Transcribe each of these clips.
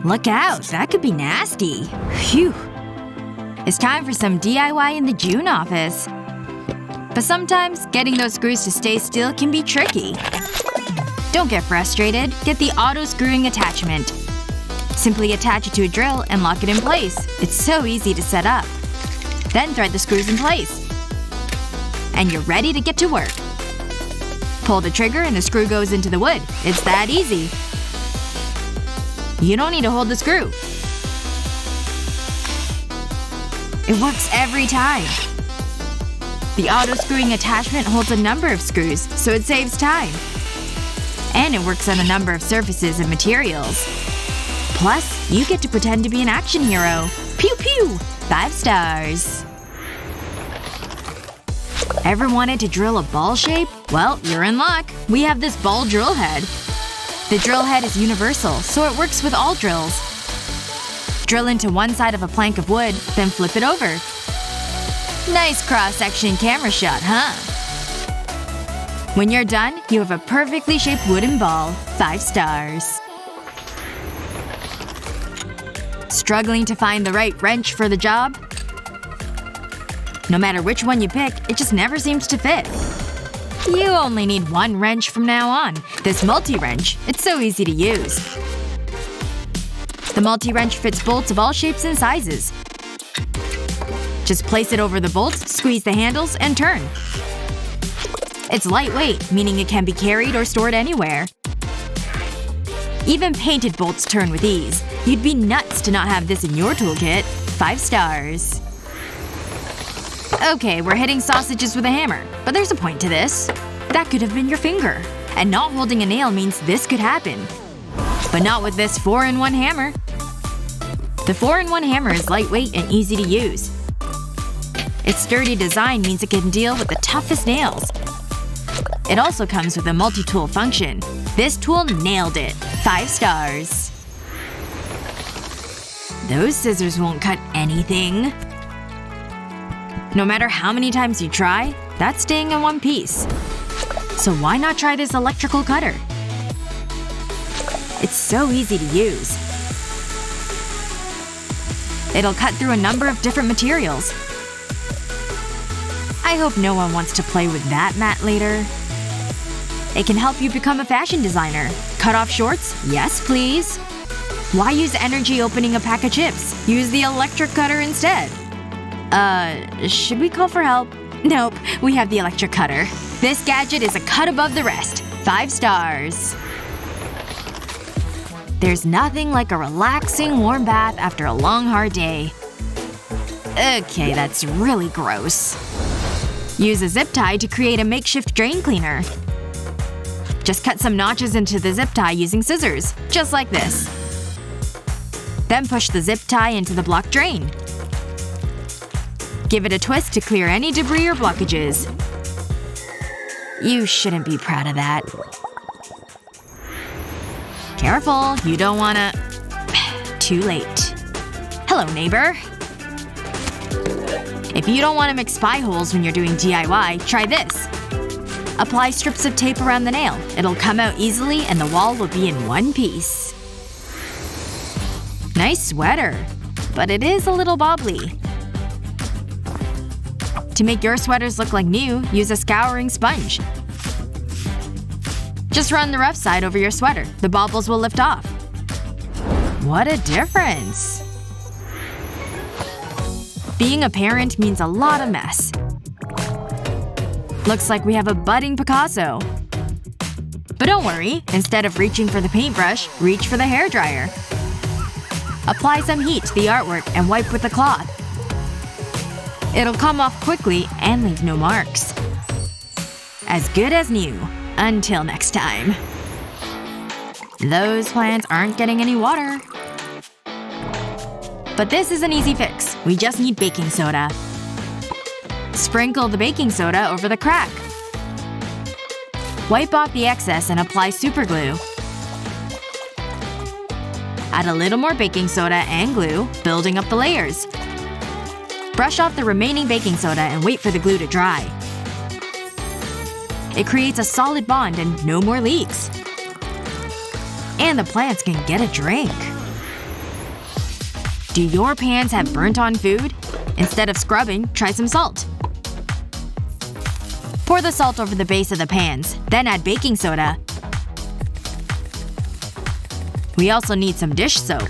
Look out, that could be nasty. Phew. It's time for some DIY in the JOON office. But sometimes, getting those screws to stay still can be tricky. Don't get frustrated. Get the auto-screwing attachment. Simply attach it to a drill and lock it in place. It's so easy to set up. Then thread the screws in place. And you're ready to get to work. Pull the trigger and the screw goes into the wood. It's that easy. You don't need to hold the screw. It works every time. The auto-screwing attachment holds a number of screws, so it saves time. And it works on a number of surfaces and materials. Plus, you get to pretend to be an action hero. Pew pew! 5 stars. Ever wanted to drill a ball shape? Well, you're in luck. We have this ball drill head. The drill head is universal, so it works with all drills. Drill into one side of a plank of wood, then flip it over. Nice cross-section camera shot, huh? When you're done, you have a perfectly shaped wooden ball. 5 stars. Struggling to find the right wrench for the job? No matter which one you pick, it just never seems to fit. You only need one wrench from now on. This multi-wrench. It's so easy to use. The multi-wrench fits bolts of all shapes and sizes. Just place it over the bolts, squeeze the handles, and turn. It's lightweight, meaning it can be carried or stored anywhere. Even painted bolts turn with ease. You'd be nuts to not have this in your toolkit. 5 stars. Okay, we're hitting sausages with a hammer. But there's a point to this. That could have been your finger. And not holding a nail means this could happen. But not with this 4-in-1 hammer. The 4-in-1 hammer is lightweight and easy to use. Its sturdy design means it can deal with the toughest nails. It also comes with a multi-tool function. This tool nailed it. 5 stars. Those scissors won't cut anything. No matter how many times you try, that's staying in one piece. So why not try this electrical cutter? It's so easy to use. It'll cut through a number of different materials. I hope no one wants to play with that mat later. It can help you become a fashion designer. Cut off shorts? Yes, please. Why use energy opening a pack of chips? Use the electric cutter instead. Should we call for help? Nope, we have the electric cutter. This gadget is a cut above the rest. 5 stars. There's nothing like a relaxing warm bath after a long hard day. Okay, that's really gross. Use a zip tie to create a makeshift drain cleaner. Just cut some notches into the zip tie using scissors. Just like this. Then push the zip tie into the blocked drain. Give it a twist to clear any debris or blockages. You shouldn't be proud of that. Careful, you don't wanna… Too late. Hello, neighbor. If you don't want to make spy holes when you're doing DIY, try this. Apply strips of tape around the nail. It'll come out easily and the wall will be in one piece. Nice sweater. But it is a little bobbly. To make your sweaters look like new, use a scouring sponge. Just run the rough side over your sweater. The bobbles will lift off. What a difference. Being a parent means a lot of mess. Looks like we have a budding Picasso. But don't worry. Instead of reaching for the paintbrush, reach for the hairdryer. Apply some heat to the artwork and wipe with a cloth. It'll come off quickly and leave no marks. As good as new. Until next time. Those plants aren't getting any water. But this is an easy fix. We just need baking soda. Sprinkle the baking soda over the crack. Wipe off the excess and apply superglue. Add a little more baking soda and glue, building up the layers. Brush off the remaining baking soda and wait for the glue to dry. It creates a solid bond and no more leaks. And the plants can get a drink. Do your pans have burnt-on food? Instead of scrubbing, try some salt. Pour the salt over the base of the pans, then add baking soda. We also need some dish soap.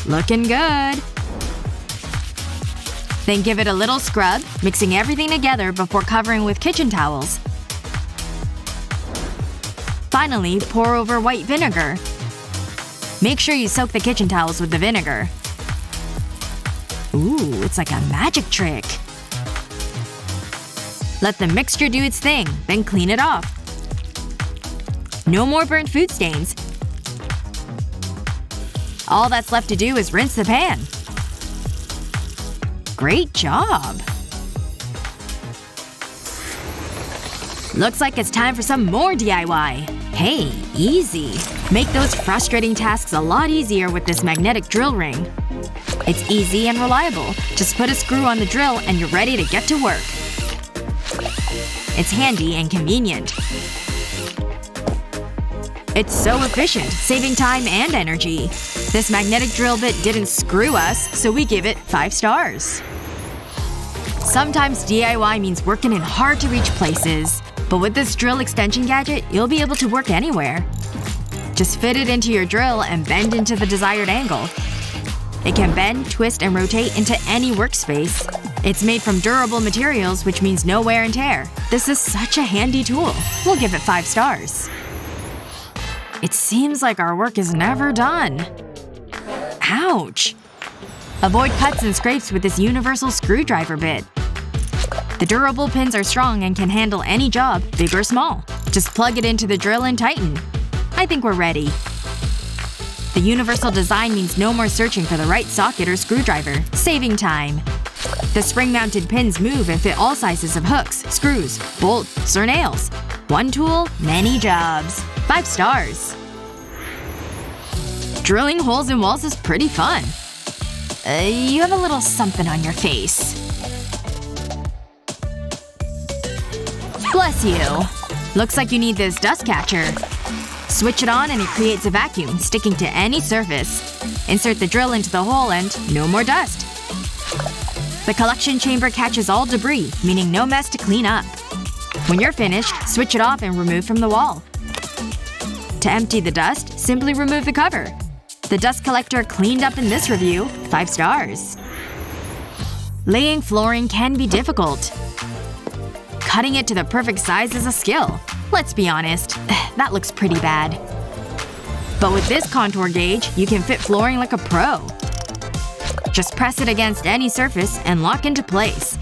Looking good. Then give it a little scrub, mixing everything together before covering with kitchen towels. Finally, pour over white vinegar. Make sure you soak the kitchen towels with the vinegar. Ooh, it's like a magic trick. Let the mixture do its thing, then clean it off. No more burnt food stains. All that's left to do is rinse the pan. Great job! Looks like it's time for some more DIY. Hey, easy. Make those frustrating tasks a lot easier with this magnetic drill ring. It's easy and reliable. Just put a screw on the drill and you're ready to get to work. It's handy and convenient. It's so efficient, saving time and energy. This magnetic drill bit didn't screw us, so we give it 5 stars. Sometimes DIY means working in hard-to-reach places. But with this drill extension gadget, you'll be able to work anywhere. Just fit it into your drill and bend into the desired angle. It can bend, twist, and rotate into any workspace. It's made from durable materials, which means no wear and tear. This is such a handy tool. We'll give it 5 stars. It seems like our work is never done. Ouch! Avoid cuts and scrapes with this universal screwdriver bit. The durable pins are strong and can handle any job, big or small. Just plug it into the drill and tighten. I think we're ready. The universal design means no more searching for the right socket or screwdriver, saving time. The spring-mounted pins move and fit all sizes of hooks, screws, bolts, or nails. One tool, many jobs. 5 stars. Drilling holes in walls is pretty fun. You have a little something on your face. Bless you. Looks like you need this dust catcher. Switch it on and it creates a vacuum, sticking to any surface. Insert the drill into the hole and no more dust. The collection chamber catches all debris, meaning no mess to clean up. When you're finished, switch it off and remove from the wall. To empty the dust, simply remove the cover. The dust collector cleaned up in this review. 5 stars. Laying flooring can be difficult. Cutting it to the perfect size is a skill. Let's be honest, that looks pretty bad. But with this contour gauge, you can fit flooring like a pro. Just press it against any surface and lock into place.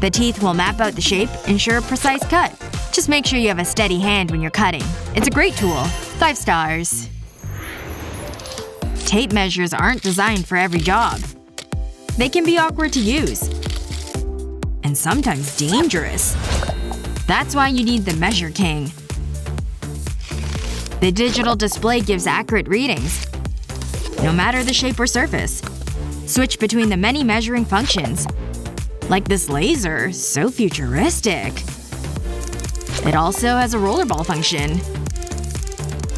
The teeth will map out the shape, ensure a precise cut. Just make sure you have a steady hand when you're cutting. It's a great tool. 5 stars. Tape measures aren't designed for every job. They can be awkward to use. And sometimes dangerous. That's why you need the Measure King. The digital display gives accurate readings, no matter the shape or surface. Switch between the many measuring functions. Like this laser, so futuristic. It also has a rollerball function.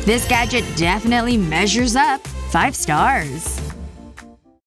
This gadget definitely measures up. 5 stars.